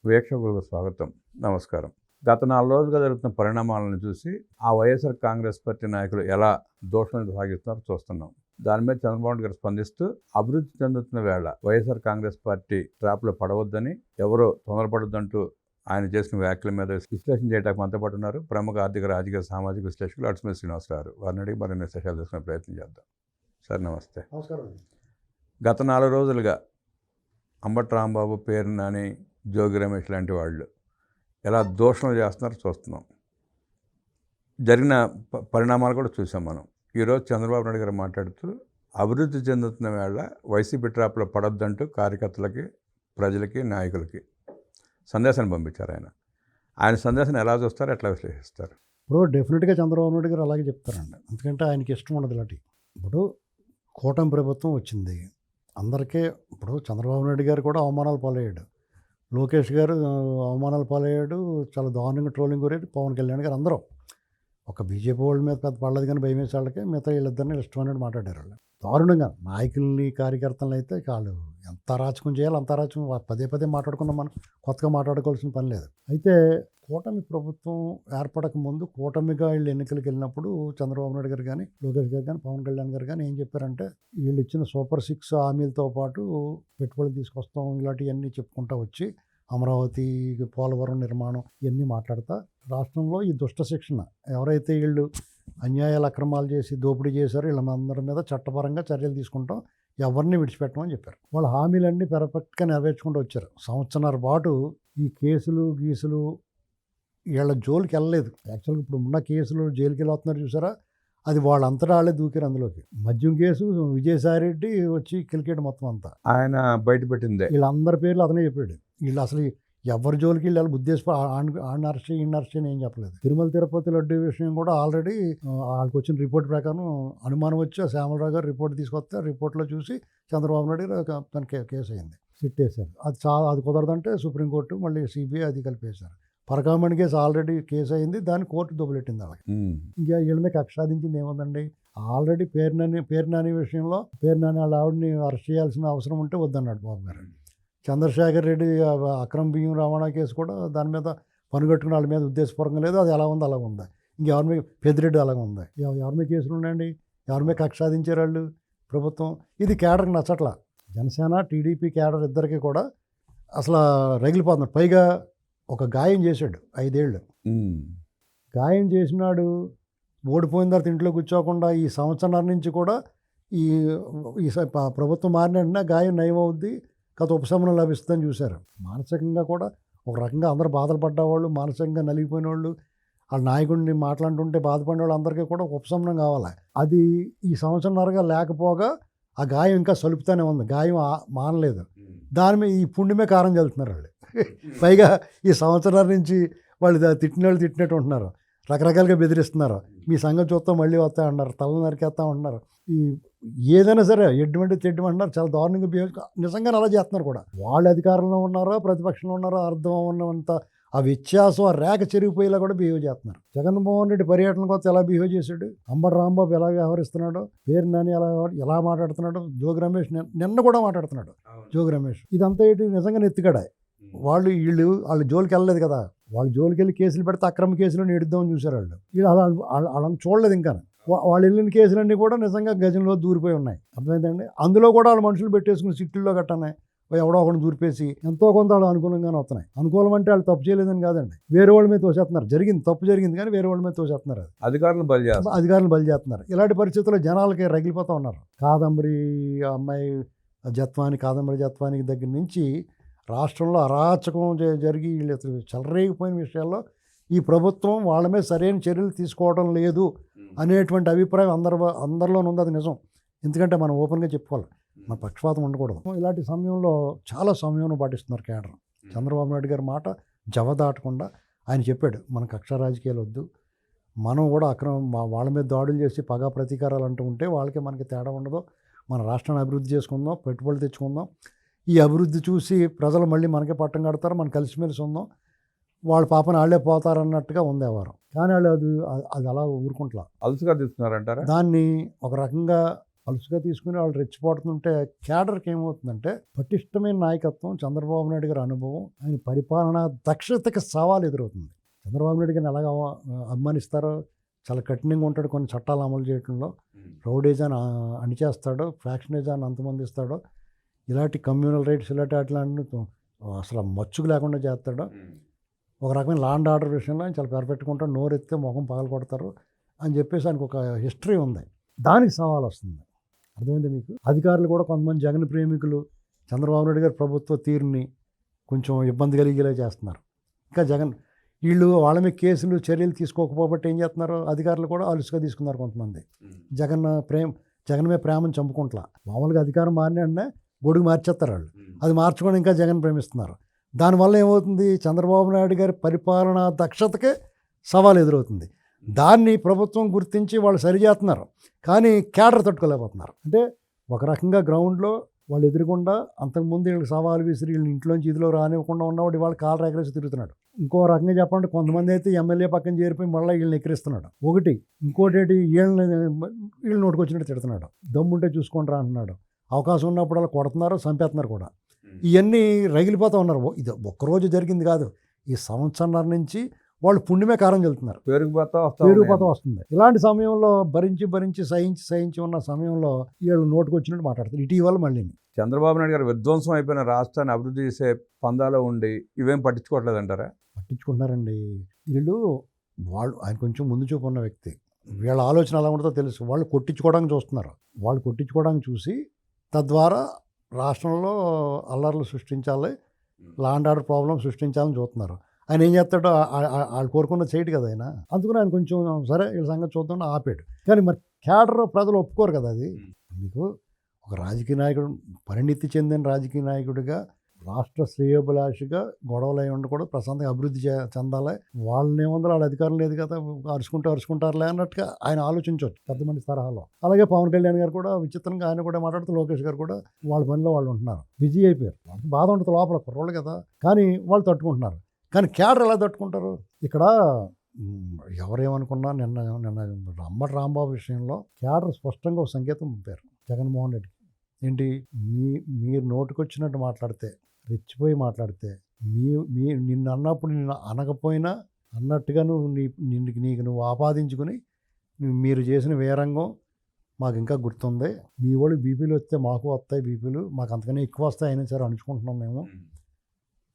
వీక్షకులకు స్వాగతం. నమస్కారం. గత 4 రోజులుగా జరుగుతున్న పరిణామాలను చూసి ఆ వైఎస్ఆర్ కాంగ్రెస్ పార్టీ నాయకులు ఎలా దూషణలు సాగిస్తున్నారో చూస్తున్నాం. దాని మీద చంద్రబాబు నాయుడు గారు స్పందిస్తూ అభివృద్ధి చెందుతున్న వేళ వైఎస్ఆర్ కాంగ్రెస్ పార్టీ ట్రాప్లో పడవద్దని, ఎవరో తొందరపడొద్దంటూ ఆయన చేసిన వ్యాఖ్యల మీద విశ్లేషణ చేయడానికి మనతో పాటు ఉన్నారు ప్రముఖ ఆర్థిక, రాజకీయ, సామాజిక విశ్లేషకులు అడ్స్మిల్ శ్రీనివాసరావు. వారిని అడిగి మరిన్ని విశేషాలు తీసుకునే ప్రయత్నం చేద్దాం. సార్ నమస్తే. నమస్కారం. గత 4 రోజులుగా అంబటి రాంబాబు, పేరు నాని, జోగి రమేష్ లాంటి వాళ్ళు ఎలా దూషణలు చేస్తున్నారో చూస్తున్నాం. జరిగిన పరిణామాలు కూడా చూసాం మనం. ఈరోజు చంద్రబాబు నాయుడు గారు మాట్లాడుతూ అభివృద్ధి చెందుతున్న వేళ వైసీపీ ట్రాప్లో పడొద్దంటూ కార్యకర్తలకి, ప్రజలకి, నాయకులకి సందేశాన్ని పంపించారు. ఆయన సందేశాన్ని ఎలా చూస్తారు, ఎట్లా విశ్లేషిస్తారు? ఇప్పుడు డెఫినెట్గా చంద్రబాబు నాయుడు గారు అలాగే చెప్తారండి. ఎందుకంటే ఆయనకి ఇష్టం ఉండదు ఇలాంటి. ఇప్పుడు కూటమి ప్రభుత్వం వచ్చింది, అందరికీ ఇప్పుడు చంద్రబాబు నాయుడు గారు కూడా అవమానాలు పాలయ్యాడు, లోకేష్ గారు అవమానాలు పాలయ్యాడు, చాలా దారుణంగా ట్రోలింగ్ గురయ్యాడు, పవన్ కళ్యాణ్ గారు అందరూ. ఒక బీజేపీ వాళ్ళ మీద పెద్ద పడలేదు కానీ భయం వేసే వాళ్ళకి మిగతా వీళ్ళిద్దరిని ఇష్టమైనట్టు మాట్లాడారు వాళ్ళు దారుణంగా. నాయకుల్ని, కార్యకర్తలను అయితే వాళ్ళు ఎంత అరాచకం చేయాలి అంత అరాచకం పదే పదే మాట్లాడుకున్నాం. మనం కొత్తగా మాట్లాడుకోవాల్సిన పని లేదు. అయితే కూటమి ప్రభుత్వం ఏర్పడక ముందు కూటమిగా వీళ్ళు ఎన్నికలకు వెళ్ళినప్పుడు చంద్రబాబు నాయుడు గారు కానీ, లోకేష్ గారు కానీ, పవన్ కళ్యాణ్ గారు కానీ ఏం చెప్పారంటే, వీళ్ళు ఇచ్చిన సూపర్ 6 హామీలతో పాటు పెట్టుబడులు తీసుకొస్తాం ఇలాంటివన్నీ చెప్పుకుంటూ వచ్చి అమరావతి, పోలవరం నిర్మాణం ఇవన్నీ మాట్లాడతా రాష్ట్రంలో ఈ దుష్ట శిక్షణ ఎవరైతే వీళ్ళు అన్యాయాలు, అక్రమాలు చేసి దోపిడీ చేశారో వీళ్ళందరి మీద చట్టపరంగా చర్యలు తీసుకుంటాం, ఎవరిని విడిచిపెట్టమని చెప్పారు. వాళ్ళ హామీలన్నీ పెర్ఫెక్ట్గా నెరవేర్చుకుంటూ వచ్చారు. సంవత్సరాల పాటు ఈ కేసులు గీసులు వీళ్ళ జోలికి వెళ్ళలేదు. యాక్చువల్గా ఇప్పుడు ఉన్న కేసులు జైలుకి వెళ్ళొస్తున్నారు చూసారా, అది వాళ్ళంతటా వాళ్ళే దూకారు అందులోకి. మద్యం కేసు విజయసాయి రెడ్డి వచ్చి కిలికేడు మొత్తం అంతా ఆయన బయటపెట్టిందే. వీళ్ళందరి పేర్లు అతనే చెప్పాడు. వీళ్ళు అసలు ఎవరి జోలికి వీళ్ళు బుద్ధేసి ఆడిన అరెస్ట్ ఈయన అరెస్ట్ ఏం చెప్పలేదు. తిరుమల తిరుపతి లడ్డు విషయం కూడా ఆల్రెడీ వాళ్ళకి వచ్చిన రిపోర్ట్ ప్రకారం అనుమానం వచ్చి ఆ శ్యామలరావు గారు రిపోర్ట్ తీసుకొస్తే రిపోర్ట్లో చూసి చంద్రబాబు నాయుడు తనకి కేసు అయింది, సిట్ వేశారు. అది కుదరదంటే సుప్రీంకోర్టు మళ్ళీ సిబిఐ అది కలిపేశారు. పరకామణి కేసు ఆల్రెడీ కేసు అయింది, దాన్ని కోర్టు దొబ్బలెట్టింది వాళ్ళకి. ఇంకా వీళ్ళ మీద కక్ష సాధించింది ఏముందండి? ఆల్రెడీ పేరు నాని విషయంలో పేరు నాని వాళ్ళ ఆవిడని అరెస్ట్ చేయాల్సిన అవసరం ఉంటే వద్దన్నాడు బాబు గారు. చంద్రశేఖర్ రెడ్డి అక్రమ బియ్యం రవాణా కేసు కూడా దాని మీద పనుగట్టుకుని వాళ్ళ మీద ఉద్దేశపూర్వకంగా లేదు, అది ఎలా ఉంది అలా ఉంది. ఇంకెవరి మీద పెద్దిరెడ్డి అలాగ ఉంది. ఎవరి మీద కేసులు ఉన్నాయండి? ఎవరి మీద కక్ష సాధించారు వాళ్ళు? ప్రభుత్వం. ఇది కేడర్కి నచ్చట్లా. జనసేన, టీడీపీ కేడర్ ఇద్దరికి కూడా అసలు రగిలిపోతున్నారు. పైగా ఒక గాయం చేశాడు 5 ఏళ్ళు. గాయం చేసినాడు, ఓడిపోయిన తర్వాత ఇంట్లో కూర్చోకుండా ఈ సంవత్సరాల నుంచి కూడా ఈ ప్రభుత్వం మారిన గాయం నయం అవుద్ది, కథ ఉపశమనం లభిస్తుందని చూశారు. మానసికంగా కూడా ఒక రకంగా అందరూ బాధలు పడ్డవాళ్ళు, మానసికంగా నలిగిపోయిన వాళ్ళు, వాళ్ళ నాయకుడిని మాట్లాడుతుంటే బాధపడిన వాళ్ళు అందరికీ కూడా ఉపశమనం కావాలి. అది ఈ సంవత్సరంన్నరగా లేకపోగా ఆ గాయం ఇంకా సలుపుతూనే ఉంది, గాయం మానలేదు. దాని మీద ఈ పుండిమే కారం చల్లుతున్నారు వాళ్ళు. పైగా ఈ సంవత్సరాల నుంచి వాళ్ళు తిట్టిన వాళ్ళు తిట్టినట్టు ఉంటున్నారు, రకరకాలుగా బెదిరిస్తున్నారు. మీ సంగతి చూస్తాం మళ్ళీ వస్తా అన్నారు, తల నరికేస్తా ఉంటున్నారు. ఈ ఏదైనా సరే ఎడ్డుమంటే తెడ్డమంటున్నారు, చాలా దారుణంగా బిహేవ్. నిజంగా అలా చేస్తున్నారు కూడా. వాళ్ళు అధికారంలో ఉన్నారో ప్రతిపక్షంలో ఉన్నారో అర్థం ఉన్నంత ఆ వ్యత్యాసం, ఆ రేఖ చెరిగిపోయేలా కూడా బిహేవ్ చేస్తున్నారు. జగన్మోహన్ రెడ్డి పర్యటన కొత్త ఎలా బిహేవ్ చేశాడు, అంబటి రాంబాబు ఎలా వ్యవహరిస్తున్నాడు, పేరు నాని ఎలా మాట్లాడుతున్నాడు, జోగి రమేష్ నిన్న కూడా మాట్లాడుతున్నాడు. జోగి రమేష్ ఇదంతా ఏంటి? నిజంగా నెత్తికడ. వాళ్ళ జోలికి వెళ్ళలేదు కదా, వాళ్ళు జోలికి వెళ్ళి కేసులు పెడితే అక్రమ కేసులను ఎడుద్దామని చూశారు వాళ్ళు. వీళ్ళు అలా చూడలేదు. ఇంకా వాళ్ళు వెళ్ళిన కేసులన్నీ కూడా నిజంగా గజంలో దూరిపోయి ఉన్నాయి. అర్థమైందండి? అందులో కూడా వాళ్ళు మనుషులు పెట్టేసుకుని సిట్టుల్లో గట్టనే ఎవడో ఒకటి దూరిపేసి ఎంతో కొంత వాళ్ళు అనుకూలంగానే వస్తున్నాయి. అనుకూలం అంటే వాళ్ళు తప్పు చేయలేదని కాదండి, వేరే వాళ్ళ మీద తోసేస్తున్నారు. తప్పు జరిగింది కానీ వేరే వాళ్ళ మీద తోసేస్తున్నారు. అధికారులను బలి చేస్తున్నారు. ఇలాంటి పరిస్థితుల్లో జనాలకి రగిలిపోతూ ఉన్నారు. కాదంబరి అమ్మాయి కాదంబరి జత్వానికి దగ్గర నుంచి రాష్ట్రంలో అరాచకం జరిగి వీళ్ళు చెలరేగిపోయిన విషయాల్లో ఈ ప్రభుత్వం వాళ్ళ మీద సరైన చర్యలు తీసుకోవడం లేదు అనేటువంటి అభిప్రాయం అందరిలోనూ ఉంది. అది నిజం. ఎందుకంటే మనం ఓపెన్గా చెప్పుకోవాలి, మన పక్షపాతం ఉండకూడదు. ఇలాంటి సమయంలో చాలా సమయం పాటిస్తున్నారు కేడర్. చంద్రబాబు నాయుడు గారి మాట జవదాటకుండా ఆయన చెప్పాడు, మన కక్ష రాజకీయాలు వద్దు, మనం కూడా వాళ్ళ మీద దాడులు చేసి పగా ప్రతీకారాలు అంటూ ఉంటే వాళ్ళకి మనకి తేడా ఉండదు, మన రాష్ట్రాన్ని అభివృద్ధి చేసుకుందాం, పెట్టుబడులు తెచ్చుకుందాం, ఈ అభివృద్ధి చూసి ప్రజలు మళ్ళీ మనకే పట్టం కడతారు, మనం కలిసిమెలిసి ఉందాం, వాళ్ళ పాపను వాళ్ళే పోతారన్నట్టుగా ఉంది వారం. కానీ వాళ్ళు అది అలా ఊరుకుంటా అలుసుగా తీస్తున్నారంటారా? దాన్ని ఒక రకంగా అలుసుగా తీసుకుని వాళ్ళు రెచ్చిపోతుంటే క్యాడర్కి ఏమవుతుందంటే పటిష్టమైన నాయకత్వం, చంద్రబాబు నాయుడు గారి అనుభవం, ఆయన పరిపాలనా దక్షతకి సవాల్ ఎదురవుతుంది. చంద్రబాబు నాయుడు గారిని ఎలాగ అభిమానిస్తారో, చాలా కఠినంగా ఉంటాడు కొన్ని చట్టాలు అమలు చేయడంలో, రౌడీజాన్ని అణిచేస్తాడు, ఫ్యాక్షనిజాన్ని అంతమందిస్తాడు, ఇలాంటి కమ్యూనల్ రైట్స్ ఇలాంటి వాటిని అసలు మచ్చుకు లేకుండా చేస్తాడు. ఒక రకమైన లా అండ్ ఆర్డర్ విషయంలో ఆయన చాలా పర్ఫెక్ట్గా ఉంటాడు, నోరెత్తే ముఖం పగలు కొడతారు అని చెప్పేసి ఆయనకు ఒక హిస్టరీ ఉంది. దానికి సవాల్ వస్తుంది. అర్థమైంది మీకు? అధికారులు కూడా కొంతమంది జగన్ ప్రేమికులు చంద్రబాబు నాయుడు గారి ప్రభుత్వ తీరుని కొంచెం ఇబ్బంది కలిగేలా చేస్తున్నారు. ఇంకా జగన్ వీళ్ళు వాళ్ళ మీద కేసులు చర్యలు తీసుకోకపోబట్టి ఏం చేస్తున్నారు, అధికారులు కూడా అలుసుగా తీసుకున్నారు కొంతమంది. జగన్ మీద ప్రేమను చంపుకుంటా. మామూలుగా అధికారం మారినా గొడుగు మార్చేస్తారు వాళ్ళు, అది మార్చుకొని ఇంకా జగన్ ప్రేమిస్తున్నారు. దానివల్ల ఏమవుతుంది, చంద్రబాబు నాయుడు గారి పరిపాలనా దక్షతకే సవాల్ ఎదురవుతుంది. దాన్ని ప్రభుత్వం గుర్తించి వాళ్ళు సరిచేస్తున్నారు, కానీ క్యాడర్ తట్టుకోలేకపోతున్నారు. అంటే ఒక రకంగా గ్రౌండ్లో వాళ్ళు ఎదురుకుండా అంతకుముందు వీళ్ళకి సవాలు విసిరి వీళ్ళని ఇంట్లోంచి ఇదిలో రానివ్వకుండా ఉన్నవాడు వాళ్ళు కాలు ఎగరేసి తిరుగుతున్నాడు. ఇంకో రకంగా చెప్పాలంటే కొంతమంది అయితే ఎమ్మెల్యే పక్కన చేరిపోయి మళ్ళీ వీళ్ళని ఎక్కిరిస్తున్నాడు. ఒకటి ఇంకోటి వీళ్ళు నోటుకొచ్చినట్టు తిడుతున్నాడు. దమ్ముంటే చూసుకుంటారా అంటున్నాడు. అవకాశం ఉన్నప్పుడు అలా కొడుతున్నారు, చంపేస్తున్నారు కూడా. ఇవన్నీ రగిలిపోతూ ఉన్నారు. ఇది ఒక్కరోజు జరిగింది కాదు, ఈ సంవత్సరంన్నర నుంచి వాళ్ళు పుణ్యమే కారం చెల్లుతున్నారు, పెరిగిపోతూ వస్తుంది. ఇలాంటి సమయంలో భరించి సహించి ఉన్న సమయంలో వీళ్ళు నోటుకు వచ్చినట్టు మాట్లాడుతారు. ఇటీవల మళ్ళీ చంద్రబాబు నాయుడు గారు విధ్వంసం అయిపోయిన రాష్ట్రాన్ని అభివృద్ధి చేసే పందాలో ఉండి ఇవేం పట్టించుకోవట్లేదు అంటారా? పట్టించుకుంటున్నారండి వీళ్ళు. ఆయన కొంచెం ముందు చూపు ఉన్న వ్యక్తి. వీళ్ళ ఆలోచన ఎలా ఉంటుందో తెలుసు. వాళ్ళు కొట్టించుకోవడానికి చూస్తున్నారు. వాళ్ళు కొట్టించుకోవడానికి చూసి తద్వారా రాష్ట్రంలో అల్లర్లు సృష్టించాలి, లా అండ్ ఆర్డర్ ప్రాబ్లం సృష్టించాలని చూస్తున్నారు. ఆయన ఏం చేస్తాడో వాళ్ళు కోరుకున్న చేయడు కదా ఆయన. అందుకని ఆయన కొంచెం సరే వీళ్ళ సంగతి చూద్దాం ఆపాడు. కానీ మరి క్యాడర్ ప్రజలు ఒప్పుకోరు కదా. అది మీకు ఒక రాజకీయ నాయకుడు, పరిణితి చెందిన రాజకీయ నాయకుడిగా, రాష్ట్ర శ్రేయోభిలాషిగా గొడవలు అయి ఉండకూడదు, ప్రశాంతంగా అభివృద్ధి చెందాలి. వాళ్ళనేముందో వాళ్ళ అధికారం లేదు కదా, అరుచుకుంటారులే అన్నట్టుగా ఆయన ఆలోచించవచ్చు పెద్ద మనిషి తరహాలో. అలాగే పవన్ కళ్యాణ్ గారు కూడా విచిత్రంగా ఆయన కూడా మాట్లాడుతూ, లోకేష్ గారు కూడా వాళ్ళ పనిలో వాళ్ళు ఉంటున్నారు, బిజీ అయిపోయారు. వాళ్ళకి బాధ ఉంటుంది లోపల, కుర్రోళ్ళు కదా, కానీ వాళ్ళు తట్టుకుంటున్నారు. కానీ క్యాడర్ ఎలా తట్టుకుంటారు? ఇక్కడ ఎవరేమనుకున్నా నిన్న అంబటి రాంబాబు విషయంలో క్యాడర్ స్పష్టంగా ఒక సంకేతం పంపారు జగన్మోహన్ రెడ్డికి. ఏంటి, మీరు నోటుకొచ్చినట్టు మాట్లాడితే, రెచ్చిపోయి మాట్లాడితే, నిన్ను అన్నప్పుడు నిన్ను అనకపోయినా అన్నట్టుగా నీకు నువ్వు ఆపాదించుకుని మీరు చేసిన వేరంగం మాకు ఇంకా గుర్తుంది. మీ వాళ్ళు బీపీలు వస్తే మాకు వస్తాయి బీపీలు, మాకు అంతకనే ఎక్కువ వస్తాయి, అయినా సరే అనుకుంటున్నాం మేము.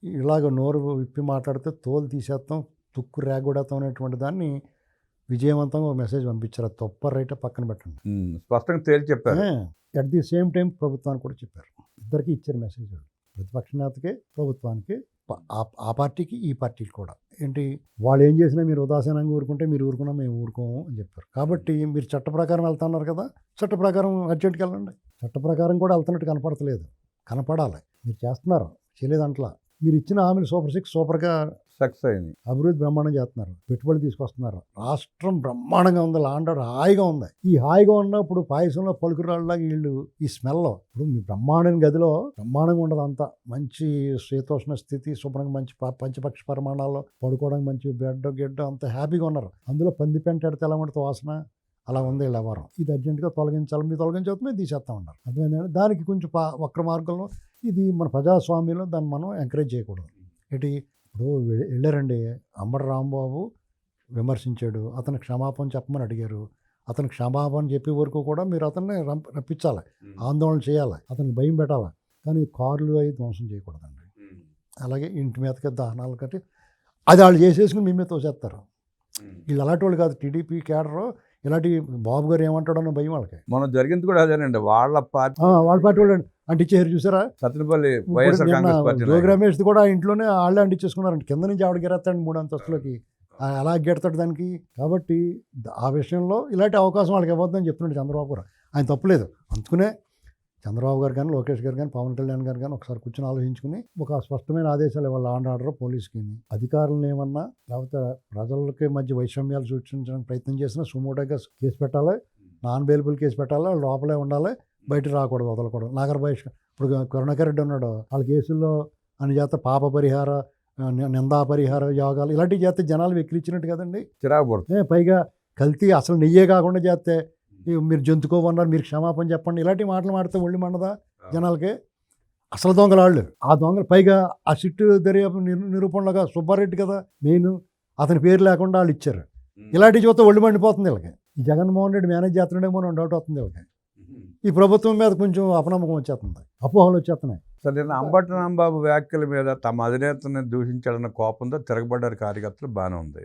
ఇలాగ నోరు విప్పి మాట్లాడితే తోలు తీసేస్తాం, తుక్కు రేగొడతాం అనేటువంటి దాన్ని విజయవంతంగా ఒక మెసేజ్ పంపించారు. అది తప్ప రైట్ పక్కన పెట్టండి, స్పష్టంగా తేల్చి చెప్పారు. అట్ ది సేమ్ టైం ప్రభుత్వానికి కూడా చెప్పారు. ఇద్దరికి ఇచ్చారు మెసేజ్, ప్రతిపక్ష నేతకి, ప్రభుత్వానికి, ఆ పార్టీకి ఈ పార్టీకి కూడా. ఏంటి, వాళ్ళు ఏం చేసినా మీరు ఉదాసీనంగా ఊరుకుంటే మీరు ఊరుకున్నా మేము ఊరుకోము అని చెప్పారు. కాబట్టి మీరు చట్ట ప్రకారం వెళ్తున్నారు కదా, చట్ట ప్రకారం అర్జెంట్కి వెళ్ళండి. చట్ట ప్రకారం కూడా వెళ్తున్నట్టు కనపడతలేదు, కనపడాలి. మీరు చేస్తున్నారు, చేయలేదంటలా. మీరు ఇచ్చిన హామీలు సూపర్ 6 సూపర్గా సక్సెస్ అయింది. అభివృద్ధి బ్రహ్మాండం చేస్తున్నారు, పెట్టుబడులు తీసుకొస్తున్నారు, రాష్ట్రం బ్రహ్మాండంగా ఉంది, లా అండ్ ఆర్డర్ హాయిగా ఉంది. ఈ హాయిగా ఉన్నప్పుడు పాయసంలో పలుకురాళ్ళలాగా వీళ్ళు ఈ స్మెల్లో, ఇప్పుడు మీ బ్రహ్మాండం గదిలో బ్రహ్మాండంగా ఉండదు, అంతా మంచి శీతోష్ణ స్థితి, శుభ్రంగా మంచి పంచపక్ష పరిమాణాల్లో పడుకోవడానికి మంచి బెడ్ అంత హ్యాపీగా ఉన్నారు. అందులో పంది పెంట ఎడితే ఎలా ఉంటుంది వాసన, అలా ఉంది వీళ్ళ వ్యవహారం. ఇది అర్జెంటుగా తొలగించాలి, మీరు తొలగించవచ్చు మేము తీసేస్తా ఉన్నారు. అర్థమైందండి. దానికి కొంచెం వక్ర మార్గంలో, ఇది మన ప్రజాస్వామ్యంలో దాన్ని మనం ఎంకరేజ్ చేయకూడదు. ఏంటి, ఇప్పుడు వెళ్ళారండి, అంబటి రాంబాబు విమర్శించాడు, అతను క్షమాపణ చెప్పమని అడిగారు. అతను క్షమాపణ చెప్పే వరకు కూడా మీరు అతన్ని రప్పించాలి, ఆందోళన చేయాలి, అతనికి భయం పెట్టాలి. కానీ కార్లు అవి ధ్వంసం చేయకూడదండి. అలాగే ఇంటి మీదకి దహనాలు కట్టి అది వాళ్ళు చేసేసుకుని మీ మీద తోసేస్తారు. వీళ్ళు అలాంటి వాళ్ళు కాదు, టీడీపీ క్యాడర్ ఇలాంటి బాబు గారు ఏమంటాడో అన్న భయం వాళ్ళకి. మనం జరిగింది కూడా అదేనండి, వాళ్ళ పార్టీ వాళ్ళు అంటించారు చూసారా, సత్యనపల్లి వైఎస్ఆర్ కాంగ్రెస్ పార్టీ జోగి రమేష్ కూడా ఇంట్లోనే వాళ్ళే అంటించేసుకున్నారంట. కింద నుంచి ఆవిడ గెరేస్తాడు 3 అంతస్తులకి, అలా గెడతాడు దానికి. కాబట్టి ఆ విషయంలో ఇలాంటి అవకాశం వాళ్ళకి ఇవ్వద్దని చెప్తున్నాడు చంద్రబాబు గారు. ఆయన తప్పులేదు. అందుకునే చంద్రబాబు గారు కానీ, లోకేష్ గారు కానీ, పవన్ కళ్యాణ్ గారు కానీ ఒకసారి కూర్చొని ఆలోచించుకుని ఒక స్పష్టమైన ఆదేశాలు ఇవ్వాలి లా అండ్ ఆర్డర్ పోలీస్కి. అధికారులను ఏమన్నా లేకపోతే ప్రజలకి మధ్య వైషమ్యాలు సృష్టించడానికి ప్రయత్నం చేసినా సుమోటోగా కేసు పెట్టాలి, నాన్ బెయిలబుల్ కేసు పెట్టాలి, వాళ్ళు లోపలే ఉండాలి, బయట రాకూడదు, వదలకూడదు. నాగర్ బహిష్కరణ, ఇప్పుడు కరుణాకర్ రెడ్డి ఉన్నాడు, వాళ్ళ కేసుల్లో అని చేత పాప పరిహార, నిందా పరిహార యోగాలు ఇలాంటివి చేస్తే జనాలు వెక్కిరించినట్టు కదండి, చిరాకు. పైగా కల్తీ అసలు నెయ్యే కాకుండా చేస్తే మీరు జంతుకోమన్నారు, మీరు క్షమాపణ చెప్పండి, ఇలాంటి మాటలు మాడితే ఒళ్ళు మండదా జనాలకి? అసలు దొంగలు వాళ్ళు. ఆ దొంగలు పైగా ఆ సిట్టు దర్యాప్తు నిరూపణలుగా సుబ్బారెడ్డి కదా మెయిన్, అతని పేరు లేకుండా వాళ్ళు ఇచ్చారు. ఇలాంటి చూస్తే ఒళ్ళు మండిపోతుంది వీళ్ళకి. ఈ జగన్మోహన్ రెడ్డి మేనేజ్ చేస్తున్నాడేమో అని డౌట్ అవుతుంది వీళ్ళకి. ఈ ప్రభుత్వం మీద కొంచెం అపనమ్మకం వచ్చేస్తుంది, అపోహలు వచ్చేస్తున్నాయి. సరే, నిన్న అంబటి రాంబాబు వ్యాఖ్యల మీద తమ అధినేతని దూషించాడన్న కోపంతో తిరగబడ్డారు కార్యకర్తలు, బాగానే ఉంది.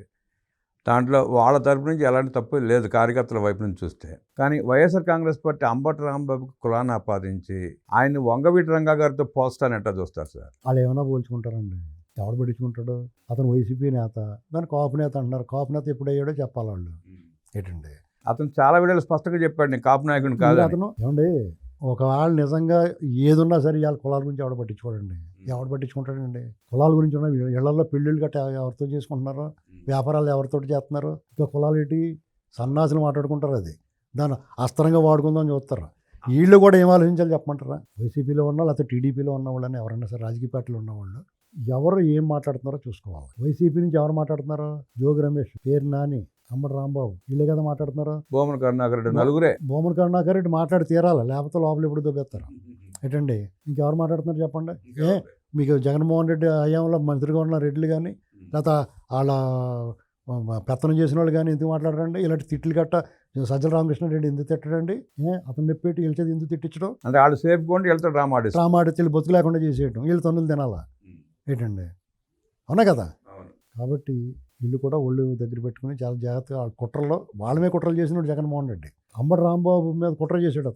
దాంట్లో వాళ్ళ తరపు నుంచి ఎలాంటి తప్పు లేదు కార్యకర్తల వైపు నుంచి చూస్తే. కానీ వైఎస్ఆర్ కాంగ్రెస్ పార్టీ అంబటి రాంబాబుకి కులాన్ని ఆపాదించి ఆయన్ని వంగవీటి రంగా గారితో పోల్స్తాను ఎట్లా చూస్తారు సార్? వాళ్ళు ఏమైనా పోల్చుకుంటారండి, ఎవడు పట్టించుకుంటాడు? అతను వైసీపీ నేత, దాన్ని కాపు నేత అంటున్నారు. కాపు నేత ఎప్పుడు అయ్యాడో చెప్పాలి వాళ్ళు. ఏంటండి, అతను చాలా వీడియోలు స్పష్టంగా చెప్పాడు, నేను కాపు నాయకుడిని కాదు. అతను ఏమండి, ఒకవేళ నిజంగా ఏదున్నా సరే ఇవాళ కులాల గురించి ఎవడ పట్టించుకోడండి. ఎవడు పట్టించుకుంటాడండి? కులాల గురించి ఉన్న ఇళ్లలో పెళ్ళిళ్ళు గట్రా ఎవరితో చేసుకుంటున్నారో, వ్యాపారాలు ఎవరితో చేస్తున్నారు, ఇంకా కులాలు ఏంటి సన్నాసులు మాట్లాడుకుంటారు. అది దాన్ని అస్త్రంగా వాడుకుందామని చూస్తారు. వీళ్ళు కూడా ఏం ఆలోచించాలి చెప్పమంటారా? వైసీపీలో ఉన్న లేకపోతే టీడీపీలో ఉన్న వాళ్ళని ఎవరైనా సరే రాజకీయ పార్టీలో ఉన్నవాళ్ళు ఎవరు ఏం మాట్లాడుతున్నారో చూసుకోవాలి. వైసీపీ నుంచి ఎవరు మాట్లాడుతున్నారో, జోగి రమేష్, పేరు నాని, అంబటి రాంబాబు, వీళ్ళే కదా మాట్లాడుతున్నారు. భూమన కరుణాకర్ రెడ్డి, నలుగురే. భూమన కరుణాకర్ రెడ్డి మాట్లాడి తీరాలి, లేకపోతే లోపల ఎప్పుడు దొబ్బేస్తారు. ఏంటండి, ఇంకెవరు మాట్లాడుతున్నారు చెప్పండి? మీకు జగన్మోహన్ రెడ్డి హయాంలో మంత్రిగా ఉన్న రెడ్లు కానీ లేకపోతే వాళ్ళ పెత్తనం చేసిన వాళ్ళు కానీ ఎందుకు మాట్లాడరండి? ఇలాంటి తిట్లు గట్ట సజ్జల రామకృష్ణారెడ్డి ఎందుకు తిట్టడండి? అతను నెప్పేటి వెళ్చేది ఎందుకు తిట్టించడం? అంటే వాళ్ళు సేఫ్ కొండి వెళ్తాడు డ్రామాడి వీళ్ళు బతుకు లేకుండా చేసేయటం, వీళ్ళు తన్నులు తినాలా ఏంటండి? అవునా కదా? కాబట్టి వీళ్ళు కూడా ఒళ్ళు దగ్గర పెట్టుకుని చాలా జాగ్రత్తగా కుట్రల్లో వాళ్ళమే కుట్రలు చేసినాడు జగన్మోహన్ రెడ్డి. అంబటి రాంబాబు మీద కుట్ర చేశాడు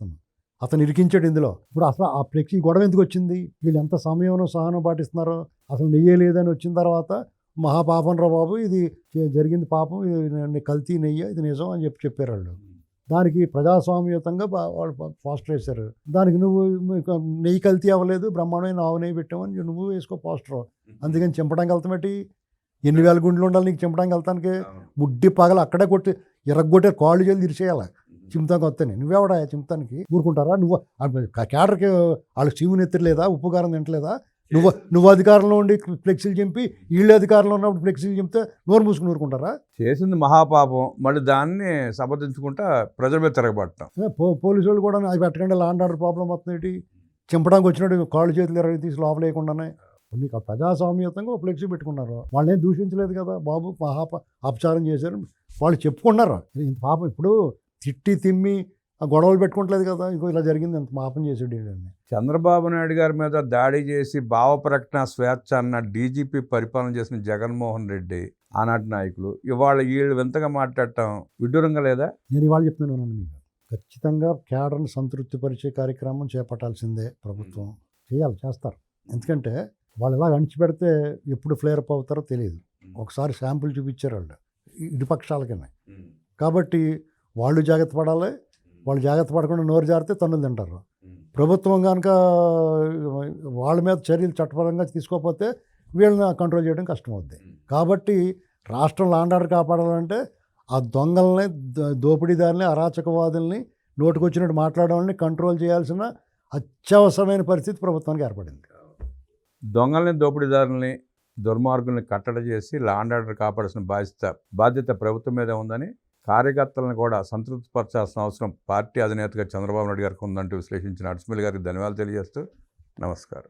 అతను ఇరికించాడు ఇందులో. ఇప్పుడు అసలు ఆ ఫ్లెక్సీ గొడవ ఎందుకు వచ్చింది? వీళ్ళు ఎంత సమయం సహనం పాటిస్తున్నారో, అసలు నెయ్యి లేదని వచ్చిన తర్వాత మహాపాపం రా బాబు, ఇది జరిగింది పాపం, ఇది కల్తీ నెయ్యి, ఇది నిజం అని చెప్పారు వాళ్ళు. దానికి ప్రజాస్వామ్యతంగా వాళ్ళు పోస్టర్ వేశారు. దానికి నువ్వు నెయ్యి కల్తీ అవ్వలేదు, బ్రహ్మాండమైన ఆవు నెయ్యి పెట్టామని నువ్వు వేసుకో పోస్టర్. అందుకని చింపడానికి వెళ్తామేటి? ఎన్ని వేల గుండెలు ఉండాలి నీకు చింపడానికి వెళ్తానికి? ముడ్డి పగలు అక్కడే కొట్టి ఎర్రగొట్టే కాళ్ళు చేయాలి, తిరిచేయాలి చింపుతానికి వస్తాను. నువ్వెవడా చింపుతానికి? ఊరుకుంటారా? నువ్వు కేడర్కి వాళ్ళకి చీముని ఎత్తలేదా, ఉప్పు కారం తింటలేదా? నువ్వు అధికారంలో ఉండి ఫ్లెక్సీలు చింపి వీళ్ళు అధికారంలో ఉన్నప్పుడు ఫ్లెక్సీలు చింపితే నోరు మూసుకుని ఊరుకుంటారా? చేసింది మహాపాపం, మళ్ళీ దాన్ని సమర్థించుకుంటా ప్రజల మీద తిరగబడతాం. పోలీసు వాళ్ళు కూడా అది పెట్టకుండా ల్యాండ్ ఆర్డర్ ప్రాబ్లం వస్తుంది. చింపడానికి వచ్చినట్టు కాళ్ళు చేతులు ఎరగ తీసి లోపల వేయకుండానే నీకు ప్రజాస్వామ్యతంగా ఫ్లెక్సీ పెట్టుకున్నారు. వాళ్ళని ఏం దూషించలేదు కదా బాబు, అపచారం చేశారు వాళ్ళు చెప్పుకున్నారు. పాపం ఇప్పుడు తిట్టి తిమ్మి గొడవలు పెట్టుకోవట్లేదు కదా, ఇంకో ఇలా జరిగింది ఎంత పాపం చేసాడు ఏంటండి. చంద్రబాబు నాయుడు గారి మీద దాడి చేసి భావ ప్రకటన స్వేచ్ఛ అన్న డీజీపీ పరిపాలన చేసిన జగన్మోహన్ రెడ్డి ఆనాటి నాయకులు ఇవాళ వీళ్ళు వింతగా మాట్లాడటం విడ్డూరంగా లేదా? నేను ఇవాళ చెప్తున్నాను మీకు, ఖచ్చితంగా కేడర్ని సంతృప్తిపరిచే కార్యక్రమం చేపట్టాల్సిందే ప్రభుత్వం. చేస్తారు. ఎందుకంటే వాళ్ళు ఇలా అణిచిపెడితే ఎప్పుడు ఫ్లేర్ అప్ అవుతారో తెలియదు. ఒకసారి శాంపుల్ చూపించారు వాళ్ళు ఇరుపక్షాలకనే. కాబట్టి వాళ్ళు జాగ్రత్త పడాలి. వాళ్ళు జాగ్రత్త పడకుండా నోరు జారితే తన్నులు తింటారు. ప్రభుత్వం కనుక వాళ్ళ మీద చర్యలు చట్టపరంగా తీసుకోకపోతే వీళ్ళని కంట్రోల్ చేయడం కష్టం అవుద్ది. కాబట్టి రాష్ట్రం ల్యాండ్ ఆర్డర్ కాపాడాలంటే ఆ దొంగల్ని, దోపిడీదారుల్ని, అరాచకవాదుల్ని, నోటుకొచ్చినట్టు మాట్లాడవాళ్ళని కంట్రోల్ చేయాల్సిన అత్యవసరమైన పరిస్థితి ప్రభుత్వానికి ఏర్పడింది. దొంగల్ని, దోపిడీదారుల్ని, దుర్మార్గుల్ని కట్టడి చేసి ల్యాండ్ ఆర్డర్ కాపాడాల్సిన బాధ్యత ప్రభుత్వం మీద ఉందని, కార్యకర్తలను కూడా సంతృప్తిపరచాల్సిన అవసరం పార్టీ అధినేతగా చంద్రబాబు నాయుడు గారికి ఉందంటూ విశ్లేషించిన అడ్స్మిల్ గారికి ధన్యవాదాలు తెలియజేస్తూ నమస్కారం.